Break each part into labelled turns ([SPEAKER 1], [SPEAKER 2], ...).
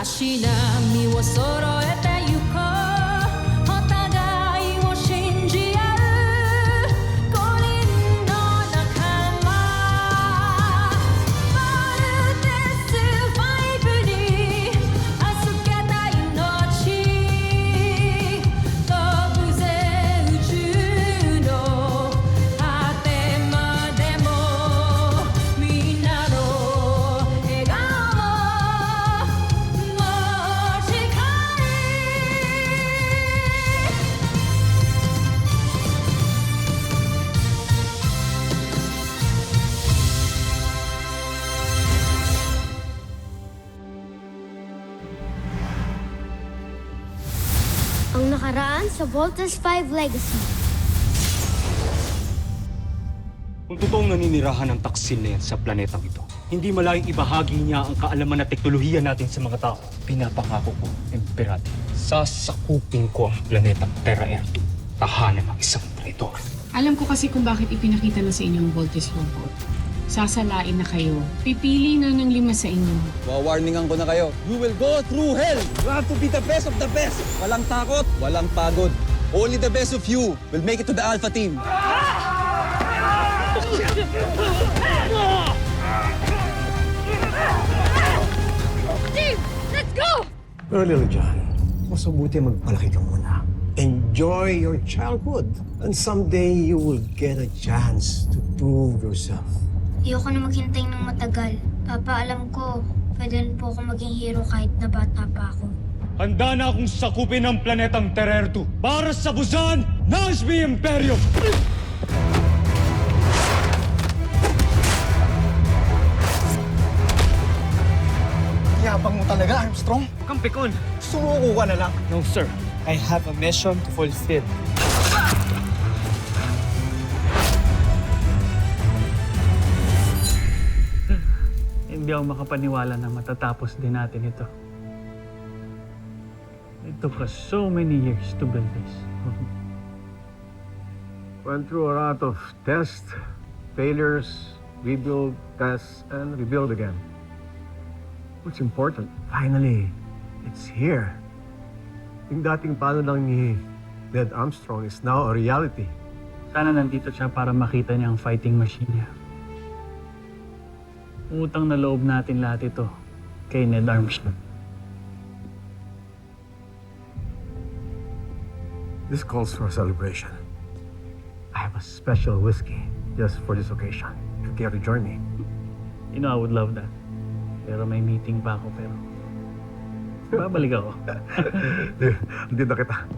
[SPEAKER 1] 足並みを揃えてゆこうお互いを信じ合う五人の仲間まるでスファイブに預けた命飛ぶぜ宇宙の果てまでもみんなの笑顔持ち帰
[SPEAKER 2] Ang nakaraan sa Voltes 5 Legacy.
[SPEAKER 3] Kung totoong naninirahan ng taksil na yan sa planetang ito, hindi malayong ibahagi niya ang kaalaman at teknolohiya natin sa mga tao. Pinapangako ko, Emperate, sasakupin ko ang planetang Terra Erdo. Tahanan ng isang traitor.
[SPEAKER 4] Alam ko kasi kung bakit ipinakita na sa inyo ang Voltes robot. Sasalain na kayo. Pipili na ng 5 sa inyo.
[SPEAKER 5] Wawarningan ko na kayo. You will go through hell. You have to be the best of the best. Walang takot, walang pagod. Only the best of you will make it to the Alpha Team.
[SPEAKER 2] Team, let's go!
[SPEAKER 6] Pero Little John, mas mabuti magpalaki ka muna. Enjoy your childhood. And someday you will get a chance to prove yourself.
[SPEAKER 2] Ayoko na maghintay ng matagal. Papa, alam ko, pwede rin po ako maging hero kahit na bata pa ako.
[SPEAKER 3] Handa na akong sakupin ang planetang Terra Erdo para sa busan ng SB Imperium!
[SPEAKER 5] Yabang mo talaga, Armstrong.
[SPEAKER 3] Kampikon!
[SPEAKER 5] Sumuko ka na lang.
[SPEAKER 7] No, sir. I have a mission to fulfill.
[SPEAKER 8] Hindi ako makapaniwala na matatapos din natin ito. It took us so many years to build this.
[SPEAKER 6] Went through a lot of tests, failures, rebuild, tests, and rebuild again. What's important, finally, it's here. Yung dating plano lang ni Ned Armstrong is now a reality.
[SPEAKER 8] Sana nandito siya para makita niya ang fighting machine niya. Utang na loob natin lahat ito kay Ned Armstrong.
[SPEAKER 6] This calls for a celebration. I have a special whiskey just for this occasion. If you care to join me.
[SPEAKER 8] You know, I would love that. Pero may meeting pa ako, pero babalik ako.
[SPEAKER 6] Hindi na kita.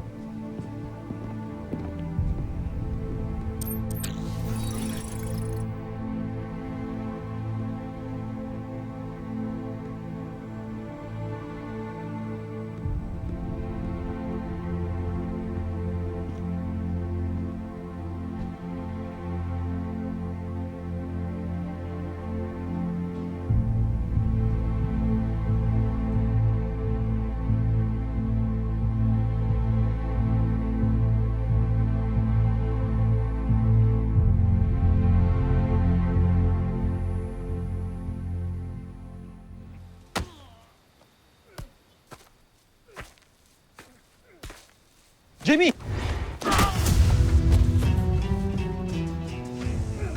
[SPEAKER 7] Jimmy!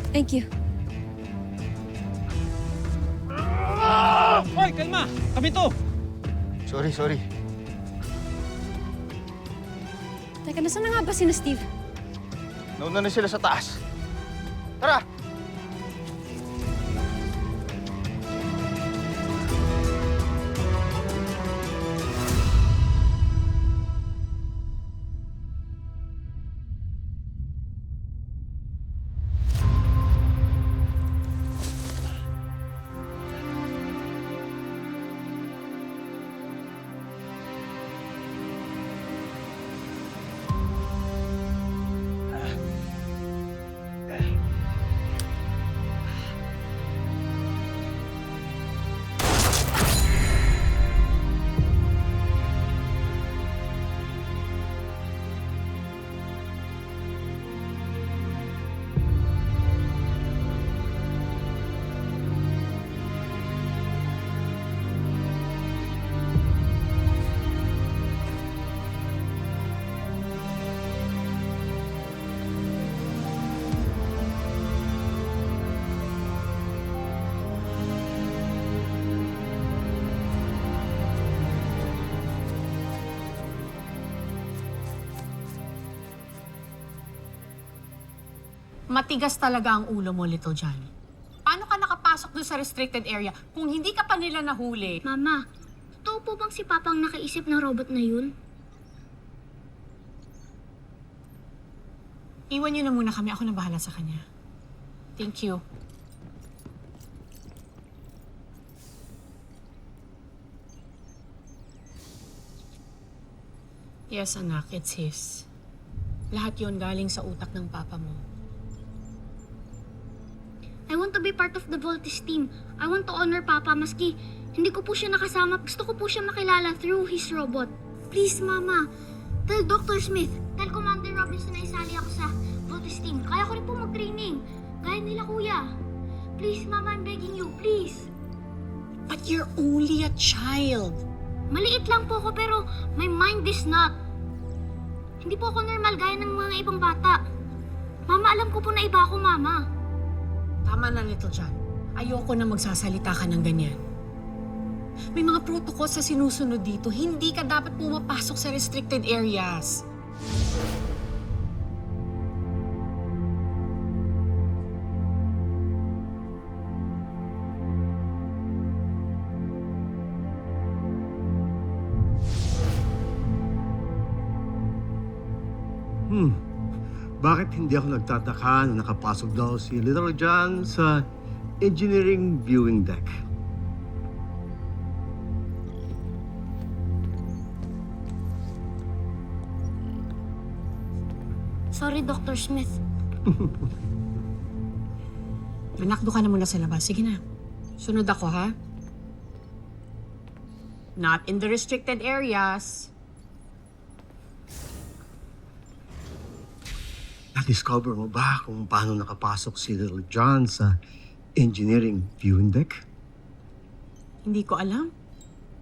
[SPEAKER 2] Thank you.
[SPEAKER 7] Hoy, kalma! Kami to!
[SPEAKER 5] Sorry.
[SPEAKER 2] Teka, nasaan na nga ba si Steve?
[SPEAKER 5] Nauna na sila sa taas. Tara!
[SPEAKER 4] Matigas talaga ang ulo mo, Little John. Paano ka nakapasok doon sa restricted area kung hindi ka pa nila nahuli?
[SPEAKER 2] Mama, totoo po bang si Papa ang nakaisip ng robot na yun?
[SPEAKER 4] Iwan niyo na muna kami. Ako na bahala sa kanya. Thank you. Yes, anak. It's his. Lahat yon galing sa utak ng papa mo.
[SPEAKER 2] I want to be part of the Voltes team. I want to honor Papa maski hindi ko po siya nakasama. Gusto ko po siya makilala through his robot. Please, Mama. Tell Dr. Smith. Tell Commander Robinson na isali ako sa Voltes team. Kaya ko rin po mag-training. Gaya nila, Kuya. Please, Mama, I'm begging you. Please.
[SPEAKER 4] But you're only a child.
[SPEAKER 2] Maliit lang po ako pero my mind is not. Hindi po ako normal gaya ng mga ibang bata. Mama, alam ko po na iba ako, Mama.
[SPEAKER 4] Tama na, Little John. Ayoko na magsasalita ka ng ganyan. May mga protocols sa sinusunod dito. Hindi ka dapat pumapasok sa restricted areas.
[SPEAKER 6] Bakit hindi ako nagtataka na nakapasok daw si Little John sa engineering viewing deck?
[SPEAKER 2] Sorry, Dr. Smith.
[SPEAKER 4] Anak, doon ka na muna sa labas. Sige na. Sunod ako, ha? Not in the restricted areas.
[SPEAKER 6] Na-discover mo ba kung paano nakapasok si Little John sa engineering viewing deck?
[SPEAKER 4] Hindi ko alam.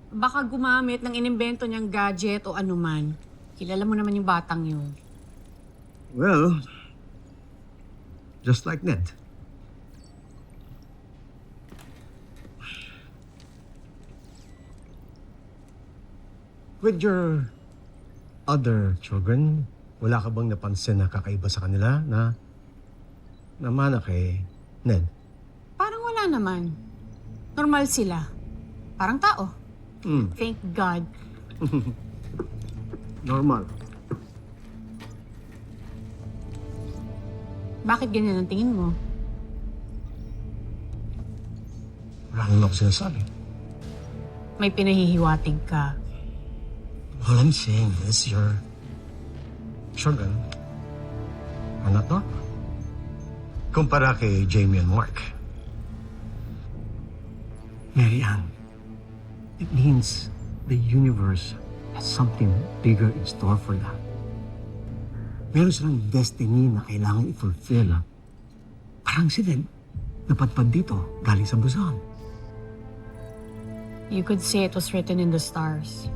[SPEAKER 4] Baka gumamit ng inimbento niyang gadget o anuman. Kilala mo naman yung batang yun.
[SPEAKER 6] Well, just like Ned. With your other children, wala ka bang napansin na kakaiba sa kanila na namana kay Ned?
[SPEAKER 4] Parang wala naman. Normal sila. Parang tao. Thank God.
[SPEAKER 6] Normal.
[SPEAKER 4] Bakit ganyan ang tingin mo?
[SPEAKER 6] Wala naman ako sinasabi.
[SPEAKER 4] May pinahihiwatig ka.
[SPEAKER 6] All I'm saying is your children are not normal. Kumpara kay Jamie and Mark. Mary Ann, it means the universe has something bigger in store for them. Meron silang destiny na kailangan i-fulfill. Parang si Ned, napadpad dito, galing sa Busan.
[SPEAKER 4] You could say it was written in the stars.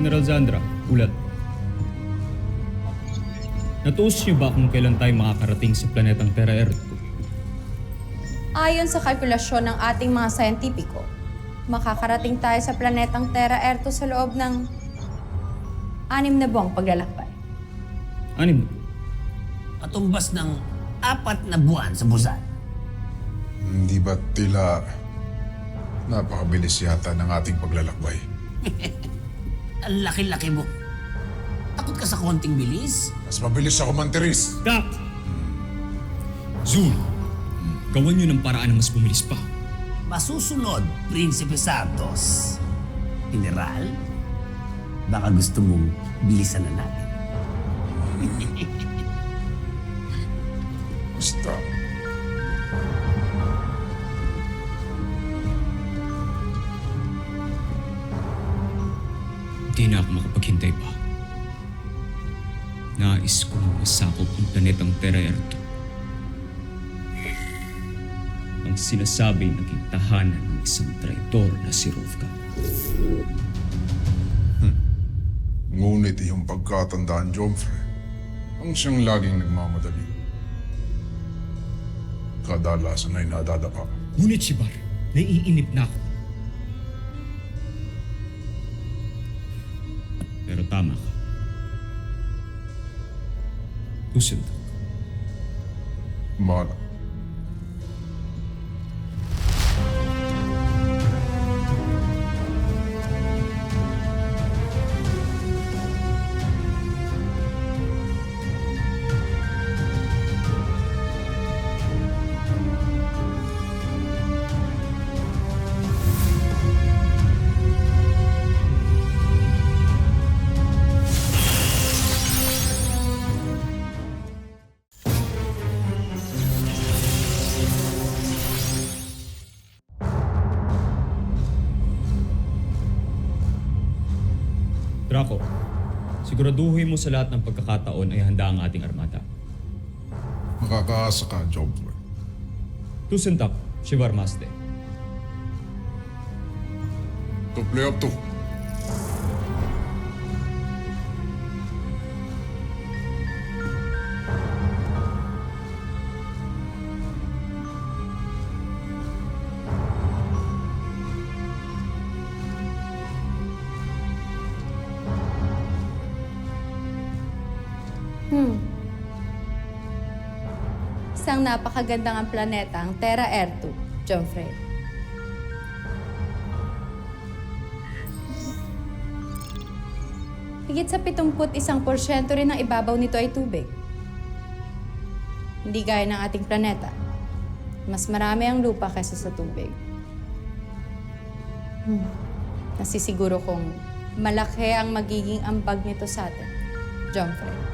[SPEAKER 3] General Zandra, ulat. Natuos niyo ba kung kailan tayo makakarating sa planetang Terra Earth?
[SPEAKER 9] Ayon sa kalkulasyon ng ating mga sayentipiko, makakarating tayo sa planetang Terra Erto sa loob ng 6 na buwang paglalakbay.
[SPEAKER 3] 6 na?
[SPEAKER 10] Katumbas ng 4 na buwan sa Busan.
[SPEAKER 11] Hindi ba tila napakabilis yata ng ating paglalakbay?
[SPEAKER 10] Ang laki-laki mo. Takot ka sa konting bilis?
[SPEAKER 11] Mas mabilis ako mantiris.
[SPEAKER 3] Stop! Zul, gawan niyo ng paraan na mas bumilis pa.
[SPEAKER 10] Masusunod, Prinsipe Santos. General, baka gusto mong bilisan na natin.
[SPEAKER 11] Basta.
[SPEAKER 3] Hindi na ako makapaghintay pa. Nais kong masakop ang planetang Terra Erto. Ang ang sinasabing naging tahanan ng isang traitor na si Rovka.
[SPEAKER 11] Ngunit iyong pagkatandaan, Jomfre, ang siyang laging nagmamadali. Kadalasan ay nadadapa.
[SPEAKER 3] Ngunit si Bar, naiinip na ako. Pero tama ka. Tusindak.
[SPEAKER 11] Bahala.
[SPEAKER 3] Draco, siguraduhin mo sa lahat ng pagkakataon ay handa ang ating armada.
[SPEAKER 11] Makakaasa ka, Jomfre.
[SPEAKER 3] Tusindak, Shivar Maste.
[SPEAKER 11] To play up to.
[SPEAKER 9] Isang napakagandang ang planeta, ang Terra Ertu, Jomfre. Higit sa 71% rin ng ibabaw nito ay tubig. Hindi gaya ng ating planeta. Mas marami ang lupa kaysa sa tubig. Nasisiguro kong malaki ang magiging ambag nito sa atin, Jomfre.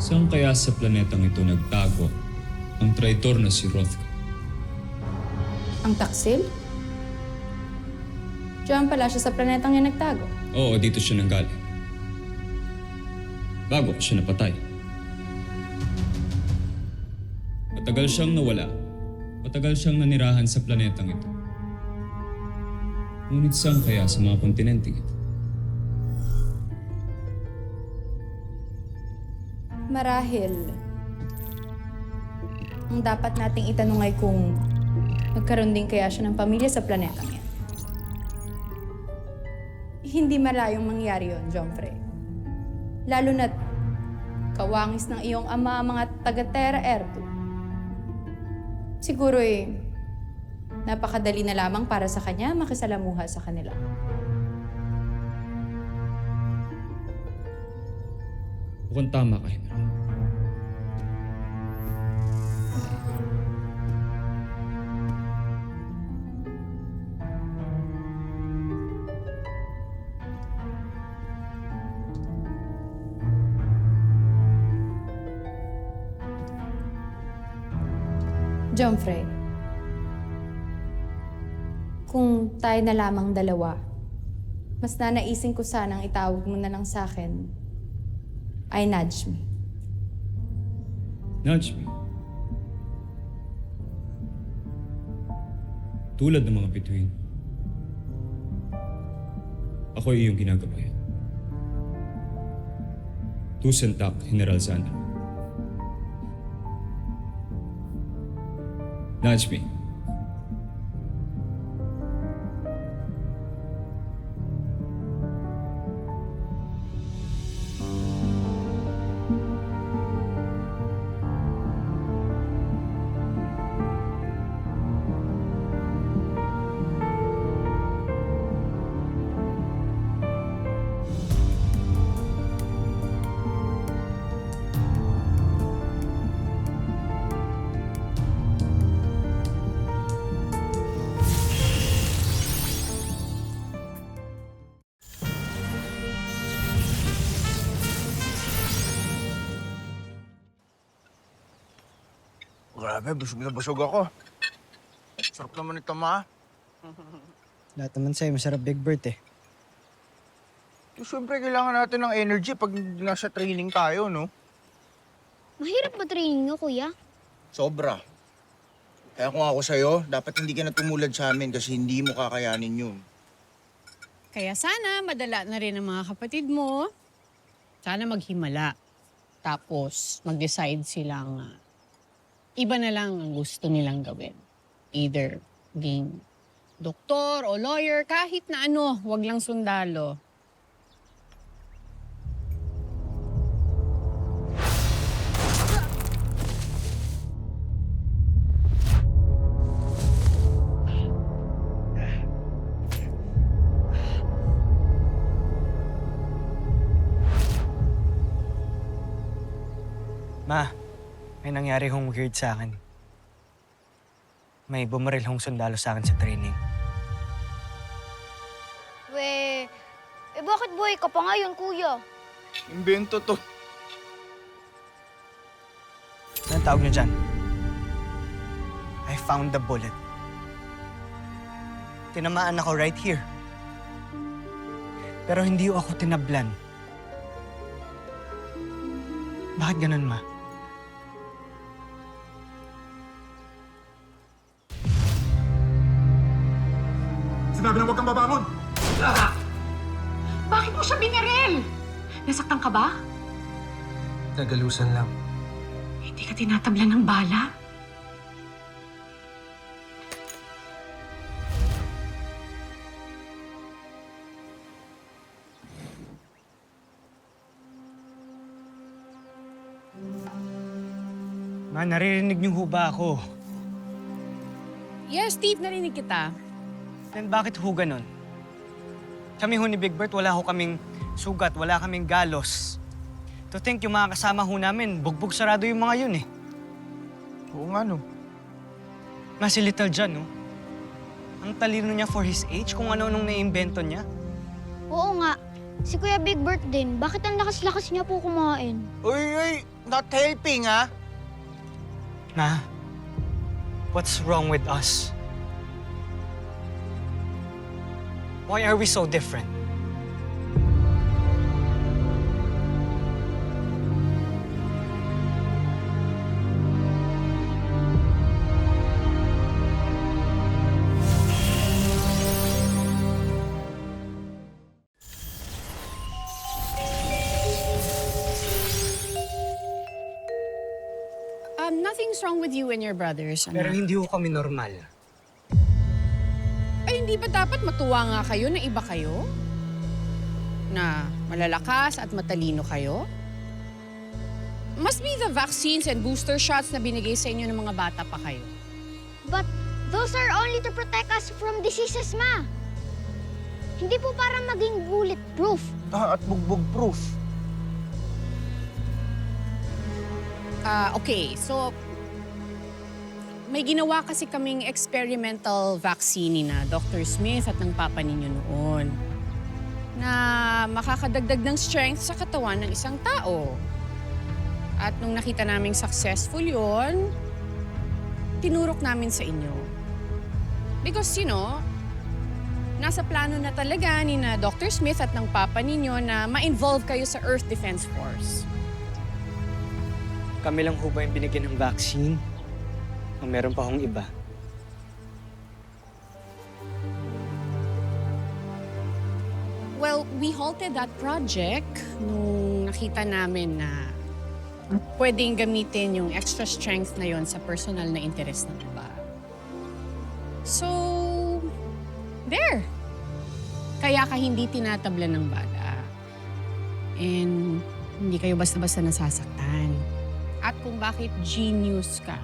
[SPEAKER 3] Saan kaya sa planetang ito nagtago ang traitor na si Rovka?
[SPEAKER 9] Ang taksil? Diyan pala siya sa planetang yan nagtago.
[SPEAKER 3] Oo, dito siya nanggaling. Bago siya napatay. Matagal siyang nawala. Matagal siyang nanirahan sa planetang ito. Ngunit saan kaya sa mga kontinenteng ito?
[SPEAKER 9] Marahil, ang dapat nating itanong ay kung magkaroon din kaya siya ng pamilya sa planetang yan. Hindi malayong mangyari yon, Jomfre. Lalo na't kawangis ng iyong ama ang mga taga-Terra Ertu. Siguro napakadali na lamang para sa kanya makisalamuha sa kanila.
[SPEAKER 3] Mukhang tama ka, Henry.
[SPEAKER 9] Jomfre, kung tayo na lamang dalawa, mas nanaisin ko sanang itawag mo na lang sa akin ay nudge me.
[SPEAKER 3] Nudge me. Tulad ng mga bituin. Ako ay iyong ginagabayan. Tusentak, General Zana. Nudge me.
[SPEAKER 12] Grabe, busog na busog ako. Sarap naman ito, ma.
[SPEAKER 7] Lahat naman sa'yo, masarap Big Bird eh.
[SPEAKER 12] Siyempre, kailangan natin ng energy pag nasa training tayo, no?
[SPEAKER 2] Mahirap ba training nyo, kuya?
[SPEAKER 12] Sobra. Kaya kung ako sa'yo, dapat hindi ka na tumulad sa amin kasi hindi mo kakayanin yun.
[SPEAKER 4] Kaya sana madala na rin ang mga kapatid mo. Sana maghimala. Tapos mag-decide silang iba na lang ang gusto nilang gawin. Either maging doktor o lawyer, kahit na ano, wag lang sundalo.
[SPEAKER 7] Ma, may nangyari hong weird sa akin. May bumaril hong sundalo sa akin sa training.
[SPEAKER 2] Bakit buhay ka pa ngayon, kuya?
[SPEAKER 12] Imbento to.
[SPEAKER 7] Anong tawag niyo dyan? I found the bullet. Tinamaan ako right here. Pero hindi ako tinablan. Bakit ganun, Ma?
[SPEAKER 11] Sinabi na huwag kang babangon!
[SPEAKER 4] Bakit mo siya binaril? Nasaktan ka ba?
[SPEAKER 6] Nagalusan lang.
[SPEAKER 4] Hindi ka tinatablan ng bala?
[SPEAKER 7] Ma, naririnig niyo ho ba ako?
[SPEAKER 4] Yes, Steve, narinig kita.
[SPEAKER 7] Then bakit ho ganun? Kami ho ni Big Bert, wala ho kaming sugat, wala kaming galos. To think yung mga kasama ho namin, bugbog sarado yung mga yun eh.
[SPEAKER 12] Oo nga, no.
[SPEAKER 7] Ma, si Little John, no? Ang talino niya for his age, kung ano nung naimbento niya.
[SPEAKER 2] Oo nga. Si Kuya Big Bert din. Bakit ang lakas-lakas niya po kumain?
[SPEAKER 12] Uy, not helping, ha?
[SPEAKER 7] Ma, what's wrong with us? Why are we so different?
[SPEAKER 4] Nothing's wrong with you and your brothers,
[SPEAKER 7] Pero
[SPEAKER 4] anak.
[SPEAKER 7] hindi ho kami normal.
[SPEAKER 4] Ay, hindi ba dapat matuwa nga kayo na iba kayo? Na malalakas at matalino kayo? Must be the vaccines and booster shots na binigay sa inyo ng mga bata pa kayo.
[SPEAKER 2] But those are only to protect us from diseases, Ma. Hindi po para maging bulletproof.
[SPEAKER 12] At bugbog-proof.
[SPEAKER 4] Okay, so may ginawa kasi kaming experimental vaccine ni na Dr. Smith at ng papa ninyo noon na makakadagdag ng strength sa katawan ng isang tao. At nung nakita naming successful yon, tinurok namin sa inyo. Because, you know, nasa plano na talaga ni na Dr. Smith at ng papa ninyo na ma-involve kayo sa Earth Defense Force.
[SPEAKER 7] Kami lang ho ba yung binigyan ng vaccine? O meron pa hong iba?
[SPEAKER 4] Well, we halted that project nung nakita namin na pwedeng gamitin yung extra strength na yon sa personal na interest ng iba. So, there. Kaya ka hindi tinatablan ng bala. And hindi kayo basta-basta nasasaktan. At kung bakit genius ka.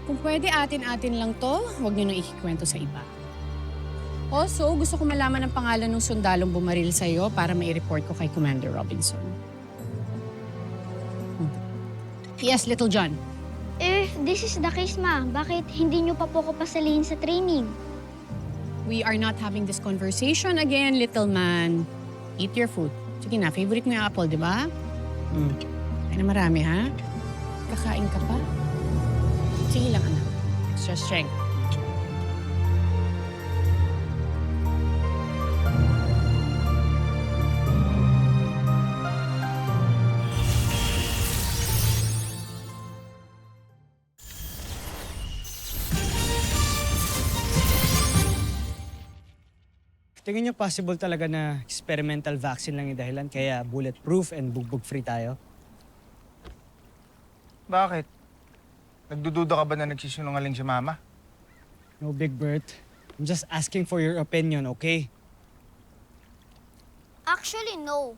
[SPEAKER 4] Kung pwede atin-atin lang to, huwag niyo nang ikikwento sa iba. Also, gusto ko malaman ang pangalan ng sundalong bumaril sa'yo para mai-report ko kay Commander Robinson. Yes, Little John.
[SPEAKER 2] If this is the case, Ma, bakit hindi niyo pa po ko pasalihin sa training?
[SPEAKER 4] We are not having this conversation again, little man. Eat your food. Sige na, favorite mo yung apple, di ba? Ay na marami, ha? Kakain ka pa? Sige lang, anak. Extra strength.
[SPEAKER 7] tingin niyo possible talaga na experimental vaccine lang yung dahilan kaya bulletproof and bugbog-free tayo?
[SPEAKER 12] Bakit? Nagdududa ka ba na nagsisinungaling si Mama?
[SPEAKER 7] No, Big Bert. I'm just asking for your opinion, okay?
[SPEAKER 2] Actually, no.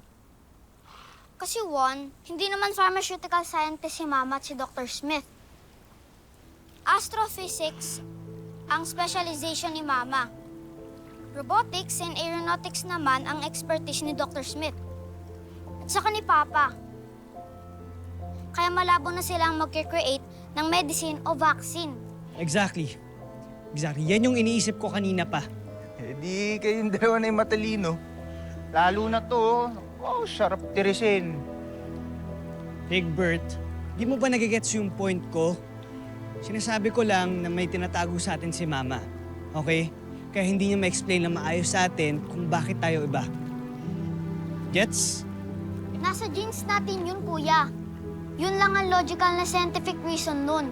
[SPEAKER 2] Kasi one, hindi naman pharmaceutical scientist si Mama at si Dr. Smith. Astrophysics ang specialization ni Mama. Robotics and aeronautics naman ang expertise ni Dr. Smith. At saka ni Papa. Kaya malabo na silang mag-create ng medicine o vaccine.
[SPEAKER 7] Exactly. Yan yung iniisip ko kanina pa.
[SPEAKER 12] Eh di kayong dalawa na yung matalino. Lalo na to, oh, sarap tirisin.
[SPEAKER 7] Big Bert, di mo ba nagigets yung point ko? Sinasabi ko lang na may tinatago sa atin si Mama. Okay? Kaya hindi niya ma-explain na maayos sa atin kung bakit tayo iba. Gets?
[SPEAKER 2] Nasa genes natin yun, Kuya. Yun lang ang logical na scientific reason nun.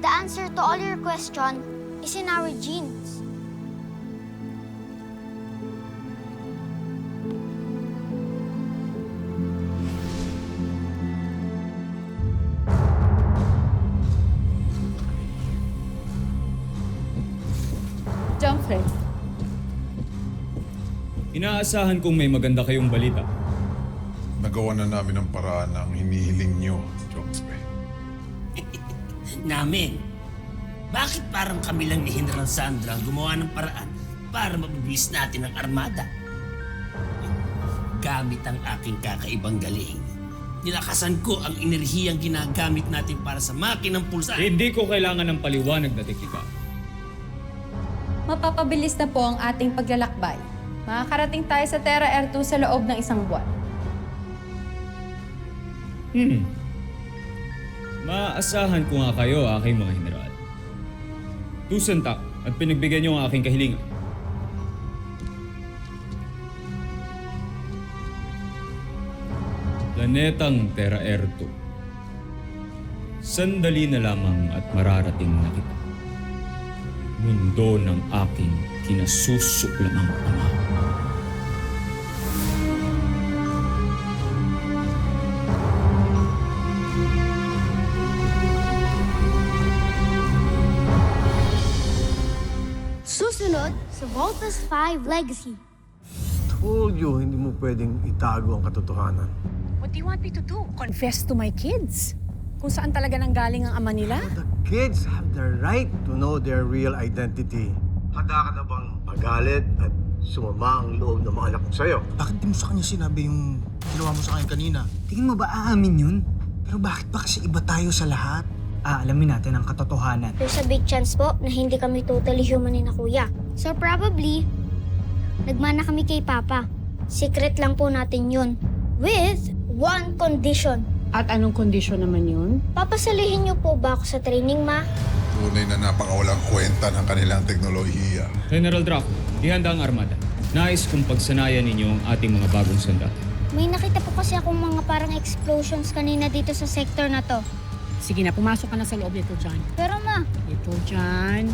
[SPEAKER 2] The answer to all your question is in our genes.
[SPEAKER 9] Jumfrey,
[SPEAKER 3] Inaasahan kong may maganda kayong balita.
[SPEAKER 11] Nagawa na namin ang paraan ng hinihiling nyo, Jongspe.
[SPEAKER 10] Namin. Bakit parang kami lang ni General Sandra ang gumawa ng paraan para mabubuwis natin ang armada? Gamit ang aking kakaibang galing. Nilakasan ko ang enerhiyang ginagamit natin para sa makinang pulsa.
[SPEAKER 3] Hindi ko kailangan ng paliwanag na teknika.
[SPEAKER 9] mapapabilis na po ang ating paglalakbay. Makakarating tayo sa Terra Air 2 sa loob ng 1 buwan.
[SPEAKER 3] Maaasahan ko nga kayo, aking mga general. Tusantak at pinagbigyan niyo ang aking kahilingan. Planetang Terra Air 2. Sandali na lamang at mararating na kita. Mundo ng aking kinasusuklamang ama.
[SPEAKER 2] Susunod sa Voltas 5 Legacy.
[SPEAKER 6] Told you, hindi mo pwedeng itago ang katotohanan.
[SPEAKER 4] What do you want me to do? Confess to my kids? Kung saan talaga nanggaling ang ama nila?
[SPEAKER 6] The kids have the right to know their real identity. Handa ka na bang magalit at sumama ang loob ng mga anak ko sa'yo?
[SPEAKER 12] Bakit di mo sa kanya sinabi yung ginawa mo sa kanya kanina? Tingin mo ba aamin yun? Pero bakit ba kasi iba tayo sa lahat? Aalamin natin ang katotohanan.
[SPEAKER 2] There's a big chance po na hindi kami totally human ni na kuya. So probably, nagmana kami kay Papa. Secret lang po natin yun. With one condition.
[SPEAKER 4] At anong kondisyon naman yun?
[SPEAKER 2] Papasalihin niyo po ba ako sa training, Ma?
[SPEAKER 11] Tunay na napakawalang kwenta ng kanilang teknolohiya.
[SPEAKER 3] General Draco, ihanda ang armada. Nais kong pagsanayan ninyo ang ating mga bagong sandata.
[SPEAKER 2] May nakita po kasi akong mga parang explosions kanina dito sa sector na to.
[SPEAKER 4] Sige na, pumasok ka na sa loob nito, John.
[SPEAKER 2] Pero Ma,
[SPEAKER 4] Ito, John.